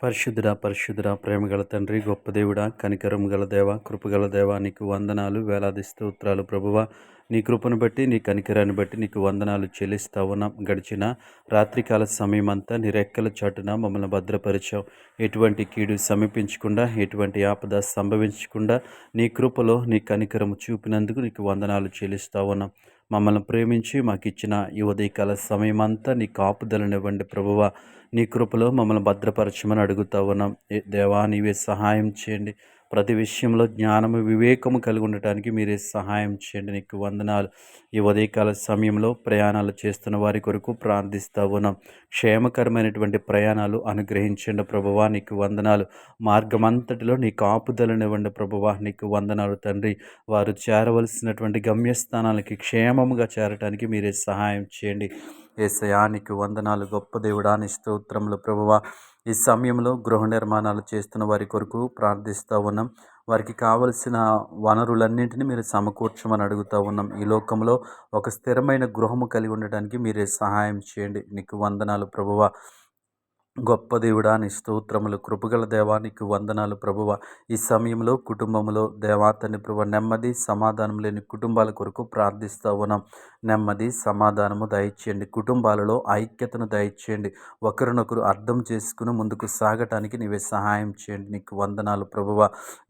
పరిశుద్ధుడా పరిశుద్ధుడా ప్రేమగల తండ్రి గొప్ప దేవుడా కనికరం గల దేవ కృపగల దేవ నీకు వందనాలు వేలాది స్తోత్రాలు ప్రభువా. నీ కృపను బట్టి నీ కనికరాన్ని బట్టి నీకు వందనాలు చెల్లిస్తా ఉన్నాం. గడిచిన రాత్రికాల సమయం అంతా నీ రెక్కల చాటున మమ్మల్ని భద్రపరిచావు. ఎటువంటి కీడు సమీపించకుండా ఎటువంటి ఆపద సంభవించకుండా నీ కృపలో నీ కనికరము చూపినందుకు నీకు వందనాలు చెల్లిస్తా ఉన్నాం. మమ్మల్ని ప్రేమించి మాకు ఇచ్చిన ఈ ఉదయకాల సమయం అంతా నీ కాపుదలనివ్వండి ప్రభువా. నీ కృపలో మమ్మల్ని భద్రపరచమని అడుగుతా ఉన్నాం. దేవా నీవే సహాయం చేయండి. ప్రతి విషయంలో జ్ఞానము వివేకము కలిగి ఉండటానికి మీరే సహాయం చేయండి. నీకు వందనాలు. ఈ ఉదయకాల సమయంలో ప్రయాణాలు చేస్తున్న వారి కొరకు ప్రార్థిస్తా ఉన్నాం. క్షేమకరమైనటువంటి ప్రయాణాలు అనుగ్రహించండి ప్రభువా. నీకు వందనాలు. మార్గమంతటిలో నీ కాపుదలనివ్వండి ప్రభువా. నీకు వందనాలు తండ్రి. వారు చేరవలసినటువంటి గమ్యస్థానాలకి క్షేమముగా చేరటానికి మీరే సహాయం చేయండి. యేసయ్యానికి వందనాలు. గొప్ప దేవుడా నీ స్తోత్రములు ప్రభువా. ఈ సమయంలో గృహ నిర్మాణాలు చేస్తున్న వారి కొరకు ప్రార్థిస్తూ ఉన్నాం. వారికి కావలసిన వనరులన్నింటినీ మీరు సమకూర్చమని అడుగుతూ ఉన్నాం. ఈ లోకంలో ఒక స్థిరమైన గృహము కలిగి ఉండటానికి మీరే సహాయం చేయండి. నీకు వందనాలు ప్రభువా. గొప్ప దేవుడా నీ స్తోత్రములు. కృపగల దేవానికి వందనాలు ప్రభువ. ఈ సమయంలో కుటుంబంలో దేవాతని ప్రభు నెమ్మది సమాధానం లేని కుటుంబాల కొరకు ప్రార్థిస్తూ ఉన్నాం. నెమ్మది సమాధానము దయచేయండి. కుటుంబాలలో ఐక్యతను దయచేయండి. ఒకరినొకరు అర్థం చేసుకుని ముందుకు సాగటానికి నీవే సహాయం చేయండి. నీకు వందనాలు ప్రభువ.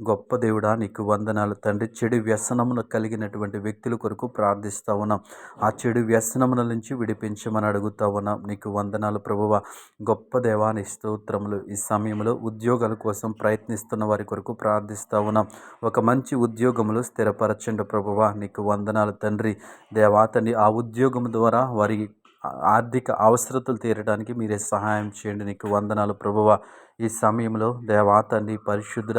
గొప్ప దేవుడా నీకు వందనాలు తండ్రి. చెడు వ్యసనమును కలిగినటువంటి వ్యక్తుల కొరకు ప్రార్థిస్తూ ఉన్నాం. ఆ చెడు వ్యసనముల నుంచి విడిపించమని అడుగుతూ ఉన్నాం. నీకు వందనాలు ప్రభువ. గొప్ప దేవాని స్తోత్రములు. ఈ సమయంలో ఉద్యోగాల కోసం ప్రయత్నిస్తున్న వారి కొరకు ప్రార్థిస్తూ ఉన్నాం. ఒక మంచి ఉద్యోగములు స్థిరపరచండి ప్రభువా. నీకు వందనాలు తండ్రి. దేవా తండ్రి, ఆ ఉద్యోగం ద్వారా వారి ఆర్థిక అవసరతలు తీరడానికి మీరే సహాయం చేయండి. నీకు వందనాలు ప్రభువా. ఈ సమయంలో దేవా తండ్రి పరిశుద్ధుడ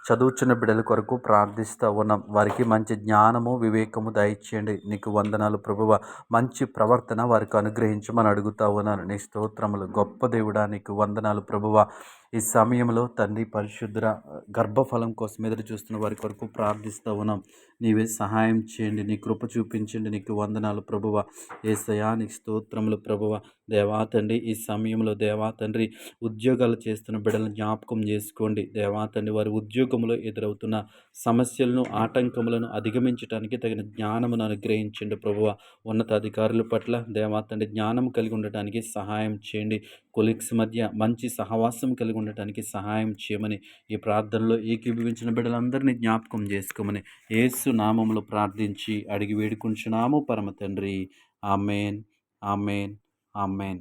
చదువుచున్న బిడ్డల కొరకు ప్రార్థిస్తూ ఉన్నాం. వారికి మంచి జ్ఞానము వివేకము దయచేయండి. నీకు వందనాలు ప్రభువ. మంచి ప్రవర్తన వారికి అనుగ్రహించమని అడుగుతా ఉన్నాను. నీ స్తోత్రములు. గొప్ప దేవుడా నీకు వందనాలు ప్రభువ. ఈ సమయంలో తండ్రి పరిశుద్ధ గర్భఫలం కోసం ఎదురు చూస్తున్న వారి కొరకు ప్రార్థిస్తూ ఉన్నాం. నీవే సహాయం చేయండి. నీ కృప చూపించండి. నీకు వందనాలు ప్రభువ. యేసయ్యా నీకు స్తోత్రములు ప్రభువ. దేవా తండ్రి ఈ సమయంలో దేవా తండ్రి ఉద్యోగాలు చేస్తున్న బిడ్డలను జ్ఞాపకం చేసుకోండి. దేవా తండ్రి వారి ఉద్యోగంలో ఎదురవుతున్న సమస్యలను ఆటంకములను అధిగమించడానికి తగిన జ్ఞానమును అనుగ్రహించండి ప్రభువ. ఉన్నతాధికారుల పట్ల దేవా తండ్రి జ్ఞానం కలిగి ఉండటానికి సహాయం చేయండి. కొలీగ్స్ మధ్య మంచి సహవాసం కలిగి ఉండటానికి సహాయం చేయమని ఈ ప్రార్థనలో ఏకీభవించిన బిడ్డలందరినీ జ్ఞాపకం చేసుకోమని యేసు నామములో ప్రార్థించి అడిగి వేడుకుంటున్నాము పరమ తండ్రి. Amen, amen, amen.